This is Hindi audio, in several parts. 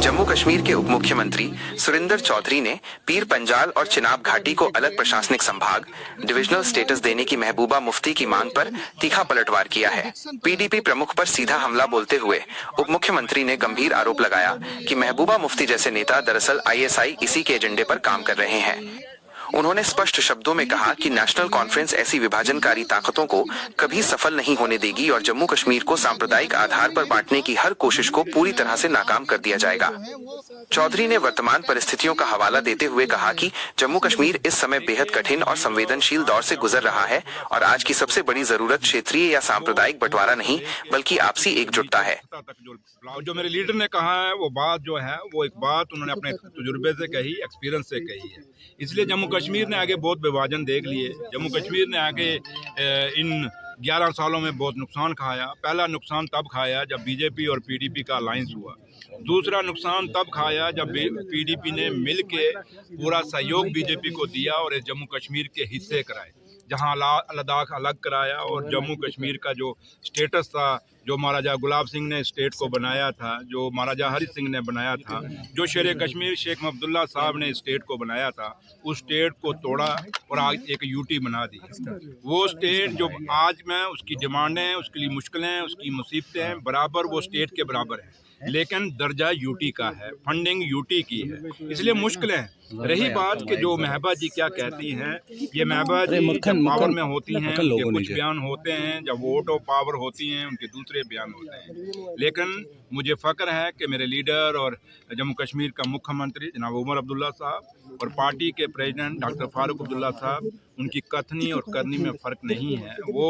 जम्मू कश्मीर के उप मुख्यमंत्री सुरिंदर चौधरी ने पीर पंजाल और चिनाब घाटी को अलग प्रशासनिक संभाग डिविजनल स्टेटस देने की महबूबा मुफ्ती की मांग पर तीखा पलटवार किया है। पीडीपी प्रमुख पर सीधा हमला बोलते हुए उप मुख्यमंत्री ने गंभीर आरोप लगाया कि महबूबा मुफ्ती जैसे नेता दरअसल आईएसआई इसी के एजेंडे पर काम कर रहे हैं। उन्होंने स्पष्ट शब्दों में कहा कि नेशनल कॉन्फ्रेंस ऐसी विभाजनकारी ताकतों को कभी सफल नहीं होने देगी और जम्मू कश्मीर को सांप्रदायिक आधार पर बांटने की हर कोशिश को पूरी तरह से नाकाम कर दिया जाएगा। चौधरी ने वर्तमान परिस्थितियों का हवाला देते हुए कहा कि जम्मू कश्मीर इस समय बेहद कठिन और संवेदनशील दौर से गुजर रहा है और आज की सबसे बड़ी जरूरत क्षेत्रीय या सांप्रदायिक बंटवारा नहीं बल्कि आपसी एकजुटता है। जो मेरे लीडर ने कहा है वो बात जो है वो एक बात उन्होंने अपने तजुर्बे से कही, एक्सपीरियंस से कही है। इसलिए जम्मू कश्मीर ने आगे बहुत विभाजन देख लिए। जम्मू कश्मीर ने आगे इन 11 सालों में बहुत नुकसान खाया। पहला नुकसान तब खाया जब बीजेपी और पीडीपी का अलायंस हुआ। दूसरा नुकसान तब खाया जब पीडीपी ने मिल के पूरा सहयोग बीजेपी को दिया और इस जम्मू कश्मीर के हिस्से कराए, जहां लद्दाख अलग कराया और जम्मू कश्मीर का जो स्टेटस था, जो महाराजा गुलाब सिंह ने स्टेट को बनाया था, जो महाराजा हरि सिंह ने बनाया था, जो शेर कश्मीर शेख अब्दुल्ला साहब ने स्टेट को बनाया था, उस स्टेट को तोड़ा और आज एक यूटी बना दी। वो स्टेट जो आज में उसकी डिमांडें हैं, उसके लिए मुश्किलें हैं, उसकी मुसीबतें हैं, बराबर वो स्टेट के बराबर है, लेकिन दर्जा यूटी का है, फंडिंग यूटी की है, इसलिए मुश्किलें हैं। रही बात कि जो महबा जी क्या कहती हैं, ये महबा जी जब पावर में होती हैं उनके कुछ बयान होते हैं, जब वोट ऑफ पावर होती हैं उनके दूसरे बयान होते हैं। लेकिन मुझे फ़ख्र है कि मेरे लीडर और जम्मू कश्मीर का मुख्यमंत्री जनाब उमर अब्दुल्ला साहब और पार्टी के प्रेसिडेंट डॉक्टर फारूक अब्दुल्ला साहब, उनकी कथनी और करनी में फ़र्क नहीं है। वो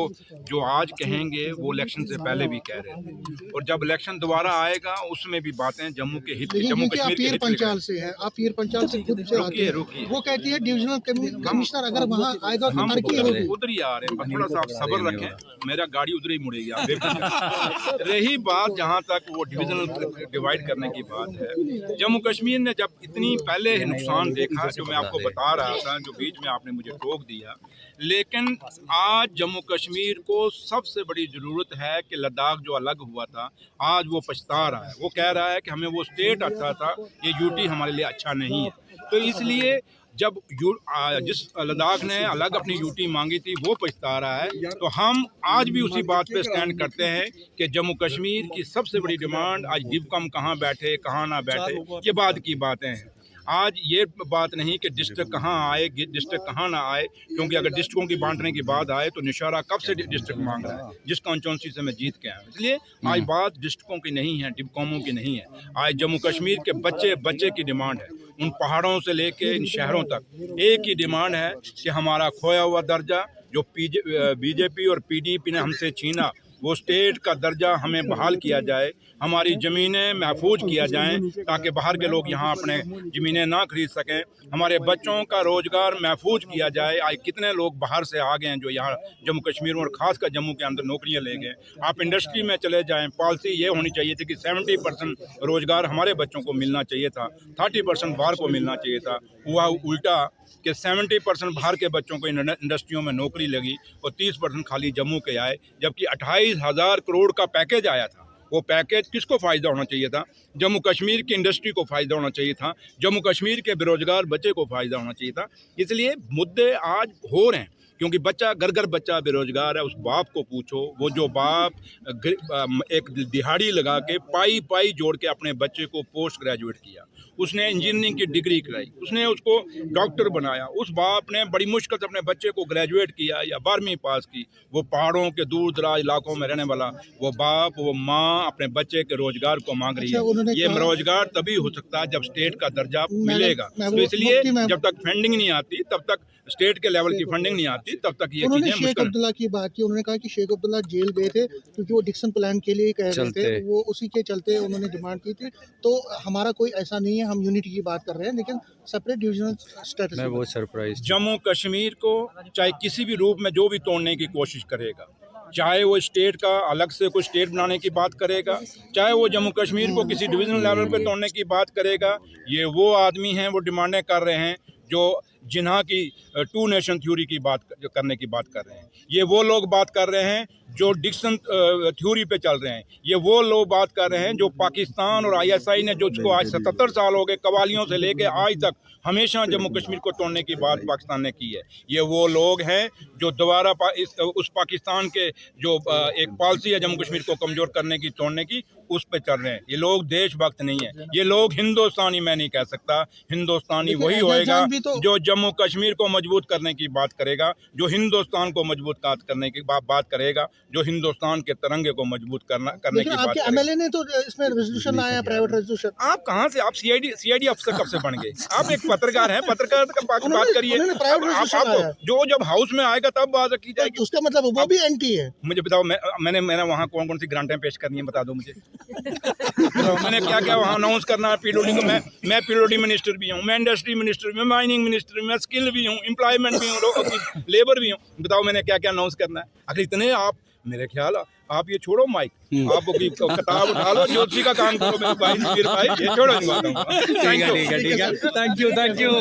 जो आज कहेंगे वो इलेक्शन से पहले भी कह रहे थे और जब इलेक्शन दोबारा आएगा उसमें भी बातें जम्मू के हित, जम्मू कश्मीर के हित पंचाल से है। आप पीर पंचाल से खुद से आते हैं। वो कहती है डिविजनल कमिश्नर अगर वहाँ आएगा तो उधर ही आ रहे हैं, थोड़ा सा आप सब्र रखें, मेरा गाड़ी उधर ही मुड़ेगी, आप देखिए। रही बात जहाँ तक वो डिविजनल डिवाइड करने की बात है, जम्मू कश्मीर ने जब इतनी पहले नुकसान देखा जो मैं आपको बता रहा था, जो बीच में आपने मुझे टोक दिया, लेकिन आज जम्मू कश्मीर को सबसे बड़ी ज़रूरत है कि लद्दाख जो अलग हुआ था आज वो पछता रहा है। वो कह रहा है कि हमें वो स्टेट अच्छा था, ये यूटी हमारे लिए अच्छा नहीं है। तो इसलिए जब जिस लद्दाख ने अलग अपनी यूटी मांगी थी वो पछता रहा है, तो हम आज भी उसी बात पे स्टैंड करते हैं कि जम्मू कश्मीर की सबसे बड़ी डिमांड आज डिवकम कहाँ बैठे कहाँ ना बैठे, ये बात की बातें हैं। आज ये बात नहीं कि डिस्ट्रिक्ट कहाँ आए, डिस्ट्रिक्ट कहाँ ना आए, क्योंकि अगर डिस्ट्रिक्टों की बांटने की बात आए तो निशारा कब से डिस्ट्रिक्ट मांग रहा है, जिस कॉन्स्टिट्यूंसी से मैं जीत के आया। इसलिए आज बात डिस्ट्रिक्टों की नहीं है, डिवकॉमों की नहीं है। आज जम्मू कश्मीर के बच्चे की डिमांड है, उन पहाड़ों से लेके इन शहरों तक एक ही डिमांड है कि हमारा खोया हुआ दर्जा जो बीजेपी और पीडीपी ने हमसे छीना, वो स्टेट का दर्जा हमें बहाल किया जाए, हमारी ज़मीनें महफूज किया जाएं ताकि बाहर के लोग यहाँ अपने ज़मीनें ना खरीद सकें, हमारे बच्चों का रोज़गार महफूज किया जाए। आज कितने लोग बाहर से आ गए हैं जो यहाँ जम्मू कश्मीर में और ख़ासकर जम्मू के अंदर नौकरियाँ ले गए। आप इंडस्ट्री में चले जाएँ, पॉलिसी ये होनी चाहिए थी कि 70% रोज़गार हमारे बच्चों को मिलना चाहिए था, 30% बाहर को मिलना चाहिए था। हुआ उल्टा कि 70% बाहर के बच्चों को इंडस्ट्रियों में नौकरी लगी और 30% खाली जम्मू के आए, जबकि 28,000 करोड़ का पैकेज आया था। वो पैकेज किसको फ़ायदा होना चाहिए था? जम्मू कश्मीर की इंडस्ट्री को फ़ायदा होना चाहिए था, जम्मू कश्मीर के बेरोज़गार बच्चे को फ़ायदा होना चाहिए था। इसलिए मुद्दे आज हो रहे हैं क्योंकि बच्चा घर बच्चा बेरोज़गार है। उस बाप को पूछो, वो जो बाप एक दिहाड़ी लगा के पाई जोड़ के अपने बच्चे को पोस्ट ग्रेजुएट किया, उसने इंजीनियरिंग की डिग्री कराई, उसने उसको डॉक्टर बनाया, उस बाप ने बड़ी मुश्किल से अपने बच्चे को ग्रेजुएट किया या 12वीं पास की, वो पहाड़ों के दूर दराज इलाकों में रहने वाला वो बाप, वो माँ अपने बच्चे के रोज़गार को मांग रही है। ये रोज़गार तभी हो सकता है जब स्टेट का दर्जा मिलेगा। तो इसलिए जब तक फंडिंग नहीं आती, तब तक स्टेट के लेवल की फंडिंग नहीं आती, तब तक ये उन्होंने शेख अब्दुल्ला की बात की। उन्होंने कहा कि शेख अब्दुल्ला जेल गए थे क्योंकि वो डिक्सन प्लान के लिए कह रहे थे, वो उसी के चलते उन्होंने डिमांड की थी। तो हमारा कोई ऐसा नहीं है, हम यूनिटी की बात कर रहे हैं, लेकिन सेपरेट डिविजनल स्टेटस। मैं बहुत सरप्राइज। जम्मू कश्मीर को चाहे किसी भी रूप में जो भी तोड़ने की कोशिश करेगा, चाहे वो स्टेट का अलग से कोई स्टेट बनाने की बात करेगा, चाहे वो जम्मू कश्मीर को किसी डिविजनल लेवल पे तोड़ने की बात करेगा, ये वो आदमी हैं, वो डिमांडें कर रहे हैं जो जिन्हा की 2 नेशन थ्योरी की बात करने की बात कर रहे हैं। ये वो लोग बात कर रहे हैं जो डिक्सन थ्योरी पे चल रहे हैं। ये वो लोग बात कर रहे हैं जो पाकिस्तान और ISI ने, जो उसको आज 77 साल हो गए, कवालियों से लेके आज तक हमेशा जम्मू कश्मीर को तोड़ने की बात पाकिस्तान ने की है। ये वो लोग हैं जो दोबारा उस पाकिस्तान के जो एक पॉलिसी है जम्मू कश्मीर को कमज़ोर करने की, तोड़ने की, उस पे चल रहे हैं। ये लोग देशभक्त नहीं है, ये लोग हिंदुस्तानी, मैं नहीं कह सकता, हिंदुस्तानी वही होएगा जो जम्मू कश्मीर को मजबूत करने की बात करेगा, जो हिंदुस्तान को मजबूत करने की बात करेगा, जो हिंदुस्तान के तिरंगे को मजबूत करने की बात करेगा। MLA ने तो इसमें रेजोल्यूशन लाया, प्राइवेट रेजोल्यूशन। आप कहाँ से, आप CID अफसर कब से बन गए? आप एक पत्रकार हैं, पत्रकार का बात करिए। आप जो जब हाउस में आएगा तब बात की जाएगी। उसका मतलब वो भी एंटी है। मुझे बताओ, मैंने वहाँ कौन कौन सी ग्रांटें पेश करनी है, बता दो मुझे। तो मैंने क्या क्या वहाँ अनाउंस करना है PWD को। मैं PWD मिनिस्टर भी हूँ, मैं इंडस्ट्री मिनिस्टर भी हूँ, माइनिंग मिनिस्टर भी, मैं स्किल भी हूँ, एम्प्लॉयमेंट भी हूँ, लेबर भी हूँ। बताओ मैंने क्या क्या अनाउंस करना है। अगर इतने आप, मेरे ख्याल आप ये छोड़ो माइक, आप किताब उठा लो, ज्योतिषी का काम करो मेरे भाई, ये छोड़ो। ठीक है, थैंक यू।